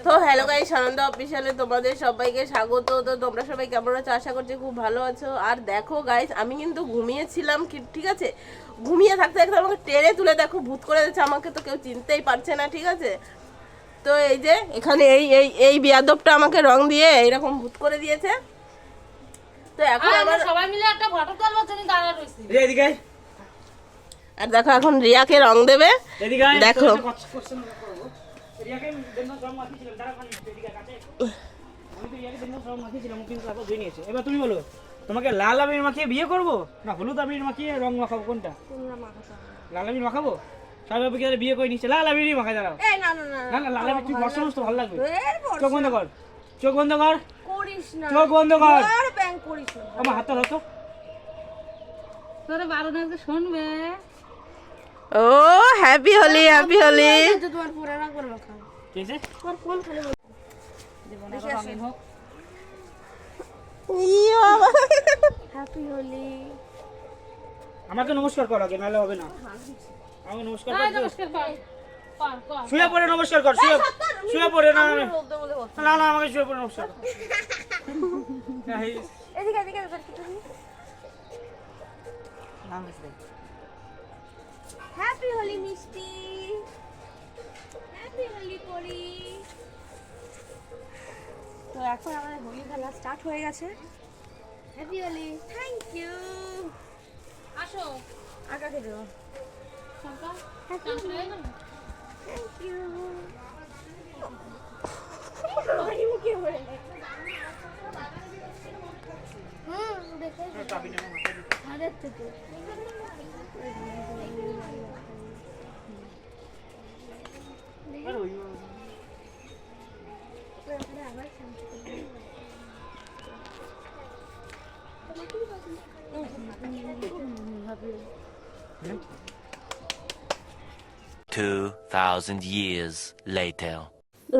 তো hello guys, Sananda অফিসিয়ালে তোমাদের সবাইকে স্বাগত। তো তোমরা সবাই কেমন আছো? আশা করছি খুব ভালো আছো। আর দেখো গাইস, আমি কিন্তু ঘুমিয়েছিলাম, ঠিক আছে? ঘুমিয়ে থাকতে থাকতে আমাকে টেনে তুলে দেখো ভূত করে দিচ্ছে। আমাকে তো কেউ চিনতেই পারছে না, ঠিক আছে? তো এই যে এখানে এই এই এই বিয়াদবটা আমাকে রং দিয়ে এইরকম ভূত করে দিয়েছে। তো এখন আমরা সবাই মিলে একটা ফটো তুলবার জন্য দাঁড়া রইছি। এদিকে আর দেখো এখন রিয়াকে রং দেবে। দেখো এবার তুমি বলো, তোমাকে লাল আবির মাখিয়ে বিয়ে করবো না হলুদ আবির মাখিয়ে রং মাখাবো? কোনটা? লাল আবির মাখাবো। সবাই বিয়ে করে নিচ্ছে, লাল আবিরই মাখায়। দাঁড়াও, না না, লাল আবির তুই বর্ষা মানুষ তো ভালো লাগবে। চোখ বন্ধ কর, চোখ বন্ধ কর, চোখ বন্ধ কর। আমার হাতটা ধরতো। তোরে 12 দিন শুনবে। ও হ্যাপি হোলি, হ্যাপি হোলি। তোমার পুরা রাগ করে মাখা। কি আছে? তোমার কোন খালি জীবনে রঙিন হোক। হ্যাপি হোলি। আমাকে নমস্কার কর আগে, নাহলে হবে না। আমাকে নমস্কার কর। নমস্কার কর। কর। শুয়ে পড়ে নমস্কার কর। শুয়ে পড়ে না, না না, আমাকে শুয়ে পড়ে নমস্কার কর। এদিকে এদিকে কিছু হ্যাপি হোলি মিষ্টি। হ্যাপি হোলি পরি। তো এখন আমাদের হোলি খেলা স্টার্ট হয়ে গেছে। হ্যাপি হোলি। Thank you. আসো আকাকে দেব। Thank you. years later.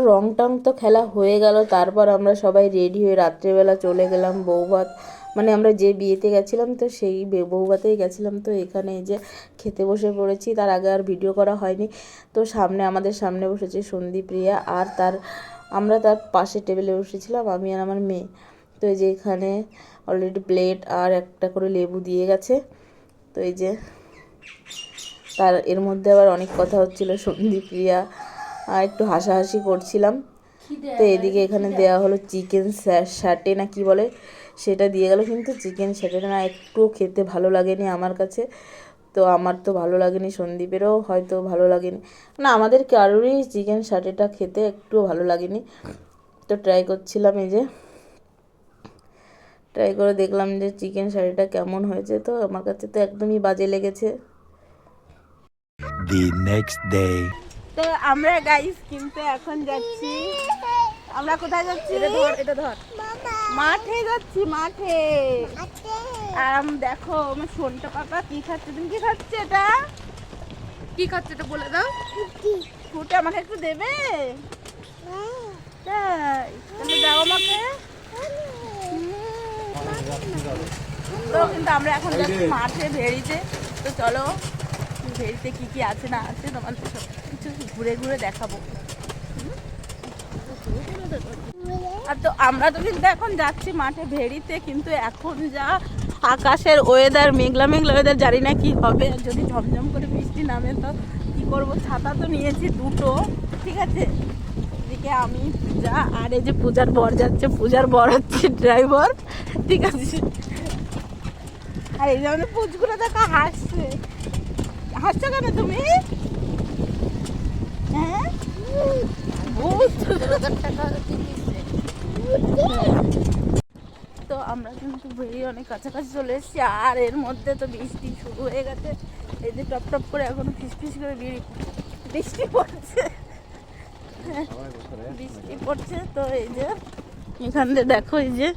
রং টং তো খেলা হয়ে গেল। তারপর আমরা সবাই রেডি হয়ে রাত্রেবেলা চলে গেলাম বৌভাত, মানে আমরা যে বিয়েতে গেছিলাম তো সেই বৌভাতেই গেছিলাম। তো এখানে এই যে খেতে বসে পড়েছি, তার আগে আর ভিডিও করা হয়নি। তো আমাদের সামনে বসেছে সন্দীপ, রিয়া, আর আমরা তার পাশে টেবিলে বসেছিলাম, আমি আর আমার মেয়ে। তো এই যে এখানে অলরেডি প্লেট আর একটা করে লেবু দিয়ে গেছে। তো এই যে এর মধ্যে আবার অনেক কথা হচ্ছিল, সন্দীপ, রিয়া আর একটু হাসাহাসি করছিলাম। তো এদিকে এখানে দেওয়া হলো চিকেন স্যাটে না কি বলে সেটা দিয়ে গেল, কিন্তু চিকেন স্যাটেটা না একটুও খেতে ভালো লাগেনি আমার কাছে। তো আমার তো ভালো লাগেনি, সন্দীপেরও হয়তো ভালো লাগেনি, না আমাদের কারোরই চিকেন স্যাটেটা খেতে একটুও ভালো লাগেনি। তো ট্রাই করছিলাম, এই যে ট্রাই করে দেখলাম যে চিকেন স্যাটেটা কেমন হয়েছে। তো আমার কাছে তো একদমই বাজে লেগেছে। The next day. তো আমরা গাইস কিন্তু এখন যাচ্ছি, আমরা কোথায় যাচ্ছি? এটা ধর। মাঠে যাচ্ছি, মাঠে। আর দেখো আমার সোনটা পাপা কি খাচ্ছে। তুমি কি খাচ্ছে? এটা কি খাচ্ছে এটা বলে দাও। ফুটে আমাকে একটু দেবে? তাই তাহলে দাও আমাকে। তো কিন্তু আমরা এখন যাচ্ছি মাঠে, ভেড়িতে। তো চলো ভেড়িতে কি কি আছে না আছে তোমাদের সব কিছু ঘুরে ঘুরে দেখাবো। আর তো আমরা তো কিন্তু এখন যাচ্ছি মাঠে ভেড়িতে, কিন্তু এখন যা আকাশের ওয়েদার, মেঘলা মেঘলা ওয়েদার, জানি না কি হবে। যদি ঝমঝম করে বৃষ্টি নামে তো কি করব। ছাতা তো নিয়েছি দুটো, ঠিক আছে? এদিকে আমি, পূজা, আর এই যে পূজার বর যাচ্ছে, পূজার বর হচ্ছে ড্রাইভার, ঠিক আছে? আর এই যে আমাদের পুজগুলো দেখো হাসছে। হাসছো কেন তুমি? হ্যাঁ তো আমরা কিন্তু বেরিয়ে অনেক কাছাকাছি চলে এসেছি। আর এর মধ্যে তো বৃষ্টি শুরু হয়ে গেছে। এই যে টপ টপ করে এখন ফিস করে বৃষ্টি পড়ছে, বৃষ্টি পড়ছে। তো এই যে এখান দিয়ে দেখো, এই যে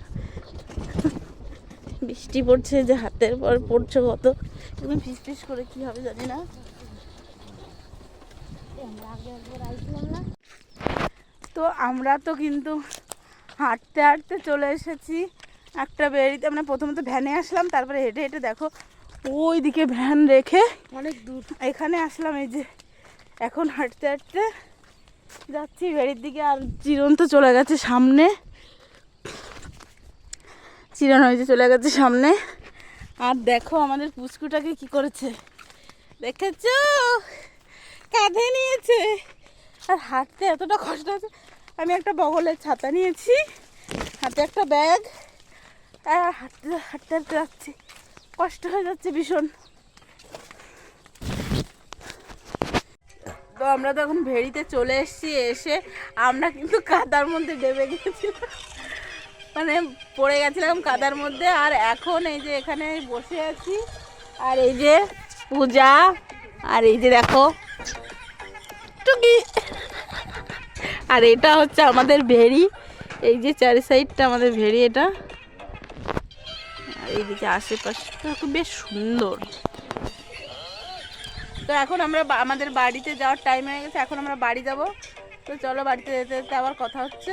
বৃষ্টি পড়ছে, যে হাতের পর পড়ছে কত, একদম ফিস করে কি হবে জানি না। তো আমরা তো কিন্তু হাঁটতে হাঁটতে চলে এসেছি একটা বেরিতে। আমরা প্রথমত ভ্যানে আসলাম, তারপরে হেঁটে হেঁটে দেখো ওই দিকে ভ্যান রেখে অনেক দূর এখানে আসলাম। এই যে এখন হাঁটতে হাঁটতে যাচ্ছি ভেড়ির দিকে। আর চিরন তো চলে গেছে সামনে, চিরন হয়েছে চলে গেছে সামনে। আর দেখো আমাদের পুচকুটাকে কি করেছে দেখেছো, কাঁধে নিয়েছে। আর হাঁটতে এতটা কষ্ট হচ্ছে। আমি একটা বগলের ছাতা নিয়েছি, হাতে একটা ব্যাগ, আর হাঁটতে হাঁটতে হাঁটতে যাচ্ছি, কষ্ট হয়ে যাচ্ছে ভীষণ। তো আমরা তো এখন ভেড়িতে চলে এসেছি। এসে আমরা কিন্তু কাদার মধ্যে ডেবে গেছিলাম, মানে পড়ে গেছিলাম কাদার মধ্যে। আর এখন এই যে এখানে বসে আছি, আর এই যে পূজা, আর এই যে দেখো টুকি, আর এটা হচ্ছে আমাদের ভেড়ি। এই যে চারি সাইডটা আমাদের ভেড়ি এটা, আর এইদিকে আশেপাশটা খুব বেশ সুন্দর। তো এখন আমরা আমাদের বাড়িতে যাওয়ার টাইম হয়ে গেছে, এখন আমরা বাড়ি যাব। তো চলো বাড়িতে যেতে যেতে আবার কথা হচ্ছে।